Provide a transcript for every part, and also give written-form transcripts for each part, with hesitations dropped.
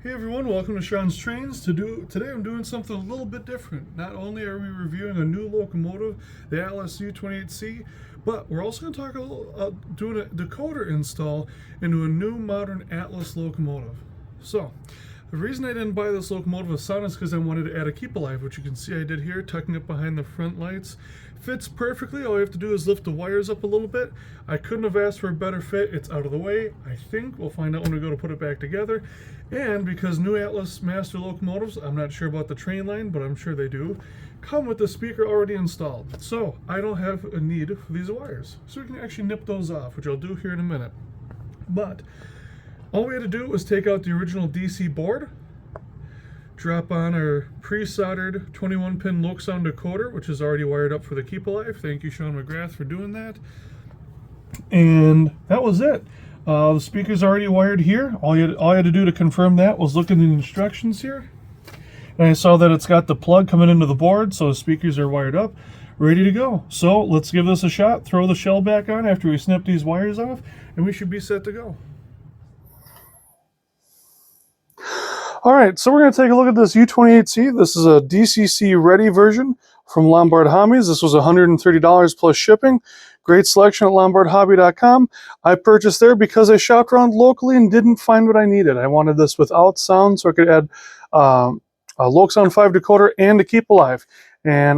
Hey everyone, welcome to Shawn's Trains. Today I'm doing something a little bit different. Not only are we reviewing a new locomotive, the Atlas U28C, but we're also going to talk a little, doing a decoder install into a new modern Atlas locomotive. So, the reason I didn't buy this locomotive with sound is because I wanted to add a keep alive, which you can see I did here, tucking it behind the front lights. Fits perfectly. All you have to do is lift the wires up a little bit. I couldn't have asked for a better fit. It's out of the way, I think. We'll find out when we go to put it back together. And because new Atlas Master locomotives, I'm not sure about the train line, but I'm sure they do, come with the speaker already installed. So I don't have a need for these wires. So we can actually nip those off, which I'll do here in a minute. But all we had to do was take out the original DC board, drop on our pre-soldered 21-pin Loksound decoder, which is already wired up for the keep alive. Thank you, Shawn for doing that. And that was it. The speaker's already wired here. All I had to do to confirm that was look at the instructions here. And I saw that it's got the plug coming into the board, so the speakers are wired up, ready to go. So let's give this a shot, throw the shell back on after we snip these wires off, and we should be set to go. All right, so we're going to take a look at this U28C. This is a DCC ready version from Lombard Hobbies. This was $130 plus shipping. Great selection at lombardhobby.com. I purchased there because I shopped around locally and didn't find what I needed. I wanted this without sound so I could add a Loksound 5 decoder and a keep alive. And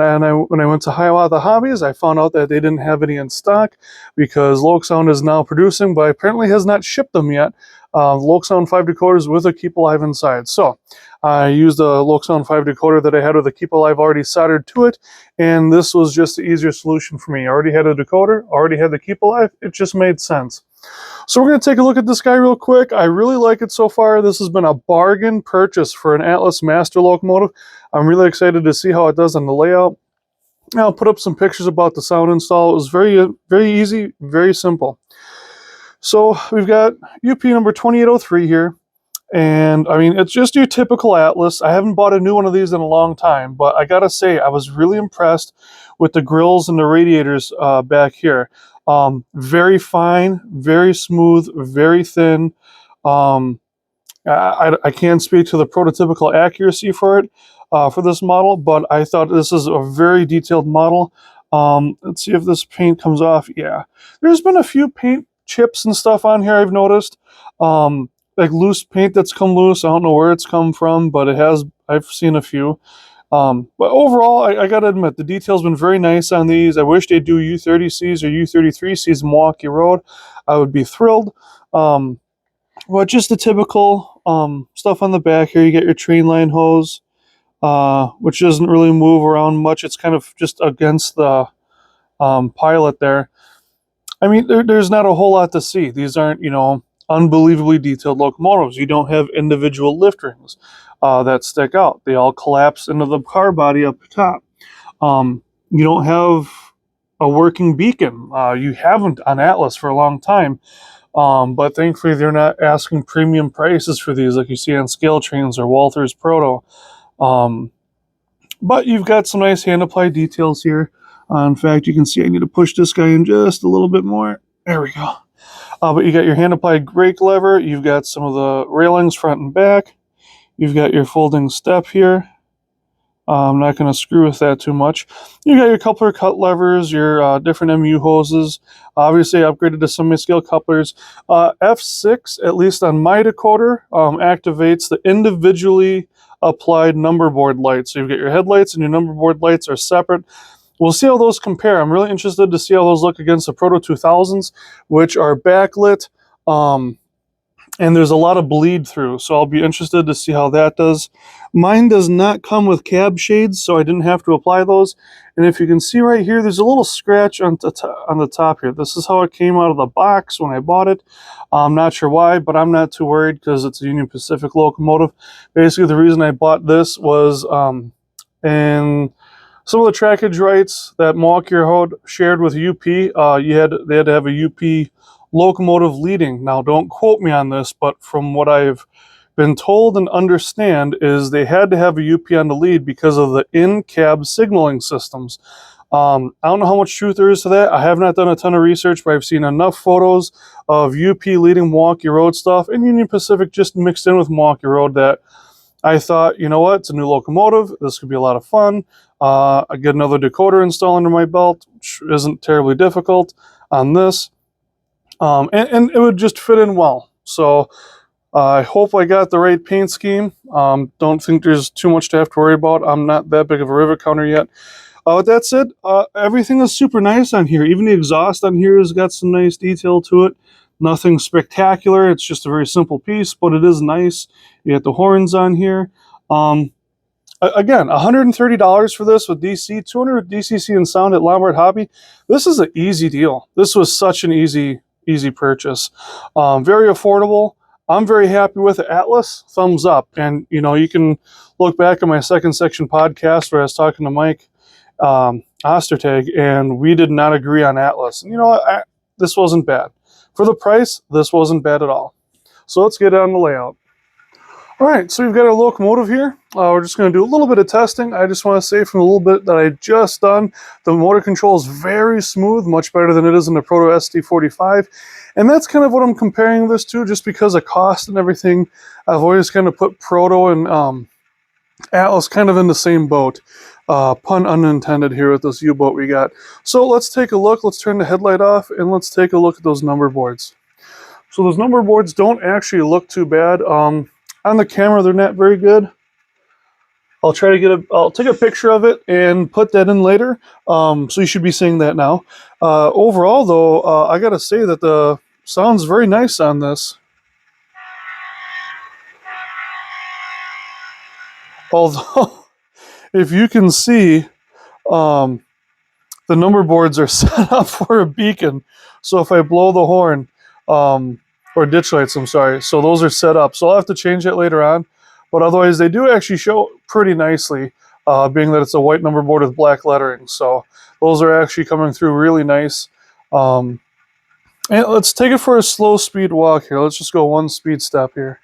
when I went to Hiawatha Hobbies, I found out that they didn't have any in stock because Loksound is now producing, but apparently has not shipped them yet. Loksound 5 decoders with a keep alive inside. So I used a Loksound 5 decoder that I had with a keep alive already soldered to it, and this was just the easier solution for me. I already had a decoder, already had the keep alive. It just made sense. So we're going to take a look at this guy real quick. I really like it so far. This has been a bargain purchase for an Atlas Master locomotive. I'm really excited to see how it does on the layout. I'll put up some pictures about the sound install. It was very easy, very simple. So we've got UP number 2803 here. And I mean, it's just your typical Atlas. I haven't bought a new one of these in a long time, but I gotta say, I was really impressed with the grills and the radiators back here. Very fine, very smooth, very thin. I can't speak to the prototypical accuracy for it, for this model, but I thought this is a very detailed model. Let's see if this paint comes off. Yeah, there's been a few paint chips and stuff on here I've noticed. Like loose paint that's come loose. I don't know where it's come from, but it has. I've seen a few. But overall, I gotta admit, the detail's been very nice on these. I wish they'd do U30Cs or U33Cs in Milwaukee Road. I would be thrilled. But just the typical stuff on the back here. You get your train line hose, which doesn't really move around much. It's kind of just against the pilot there. I mean, there's not a whole lot to see. These aren't, unbelievably detailed locomotives. You don't have individual lift rings that stick out. They all collapse into the car body up top. You don't have a working beacon. You haven't on Atlas for a long time. But thankfully they're not asking premium prices for these like you see on scale trains or Walther's Proto. But you've got some nice hand applied details here. In fact, you can see I need to push this guy in just a little bit more. There we go. But you got your hand applied brake lever. You've got some of the railings front and back. You've got your folding step here. I'm not going to screw with that too much. You got your coupler cut levers, your different MU hoses. Obviously, I upgraded to semi-scale couplers. F6, at least on my decoder, activates the individually applied number board lights. So you've got your headlights and your number board lights are separate. We'll see how those compare. I'm really interested to see how those look against the Proto 2000s, which are backlit. And there's a lot of bleed through, so I'll be interested to see how that does. Mine does not come with cab shades, so I didn't have to apply those. And if you can see right here, there's a little scratch on the top here. This is how it came out of the box when I bought it. I'm not sure why, but I'm not too worried because it's a Union Pacific locomotive. Basically, the reason I bought this was in some of the trackage rights that Milwaukee Road shared with UP, they had to have a UP locomotive leading. Now, don't quote me on this, but from what I've been told and understand is they had to have a UP on the lead because of the in-cab signaling systems. I don't know how much truth there is to that. I have not done a ton of research, but I've seen enough photos of UP leading Milwaukee Road stuff and Union Pacific just mixed in with Milwaukee Road that I thought, you know what, it's a new locomotive. This could be a lot of fun. I get another decoder install under my belt, which isn't terribly difficult on this. And it would just fit in well. So I hope I got the right paint scheme. Don't think there's too much to have to worry about. I'm not that big of a rivet counter yet. With that said, everything is super nice on here. Even the exhaust on here has got some nice detail to it. Nothing spectacular. It's just a very simple piece, but it is nice. You got the horns on here. Again, $130 for this with DC, $200 with DCC and sound at Lombard Hobby. This is an easy deal. This was such an easy purchase. Very affordable. I'm very happy with it. Atlas, thumbs up. And, you know, you can look back at my second section podcast where I was talking to Mike Ostertag, and we did not agree on Atlas. And, you know what? This wasn't bad. For the price, this wasn't bad at all. So let's get on the layout. All right, so we've got our locomotive here. We're just going to do a little bit of testing. I just want to say from a little bit that I just done, the motor control is very smooth, much better than it is in the Proto ST45. And that's kind of what I'm comparing this to, just because of cost and everything. I've always kind of put Proto and Atlas kind of in the same boat. Pun unintended here with this U-boat we got. So let's take a look. Let's turn the headlight off and let's take a look at those number boards. So those number boards don't actually look too bad. On the camera, they're not very good. I'll try to I'll take a picture of it and put that in later. So you should be seeing that now. Overall though, I gotta say that the sound's very nice on this. Although, if you can see, the number boards are set up for a beacon. So if I blow the horn, or ditch lights, I'm sorry. So those are set up. So I'll have to change that later on. But otherwise, they do actually show pretty nicely, being that it's a white number board with black lettering. So those are actually coming through really nice. And let's take it for a slow speed walk here. Let's just go one speed step here.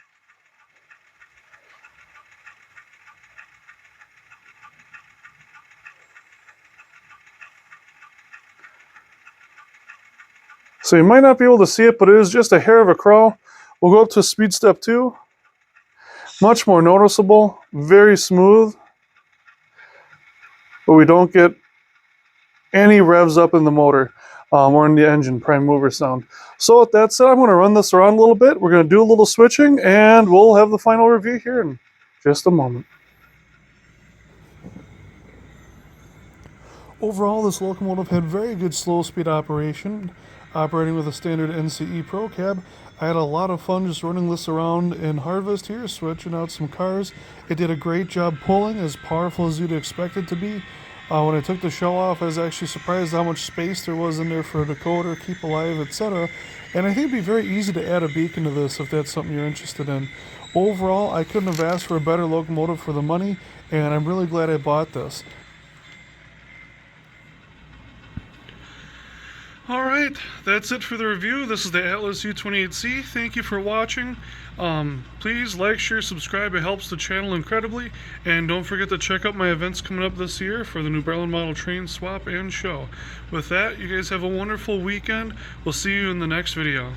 So you might not be able to see it, but it is just a hair of a crawl. We'll go up to speed step 2. Much more noticeable, very smooth. But we don't get any revs up in the motor or in the engine, prime mover sound. So with that said, I'm going to run this around a little bit. We're going to do a little switching, and we'll have the final review here in just a moment. Overall, this locomotive had very good slow speed operation, operating with a standard NCE Pro cab. I had a lot of fun just running this around in Harvest here, switching out some cars. It did a great job pulling, as powerful as you'd expect it to be. When I took the shell off, I was actually surprised how much space there was in there for a decoder, keep alive, etc. And I think it'd be very easy to add a beacon to this if that's something you're interested in. Overall, I couldn't have asked for a better locomotive for the money, and I'm really glad I bought this. Alright, that's it for the review. This is the Atlas U28C. Thank you for watching. Please like, share, subscribe. It helps the channel incredibly. And don't forget to check out my events coming up this year for the New Berlin Model Train Swap and Show. With that, you guys have a wonderful weekend. We'll see you in the next video.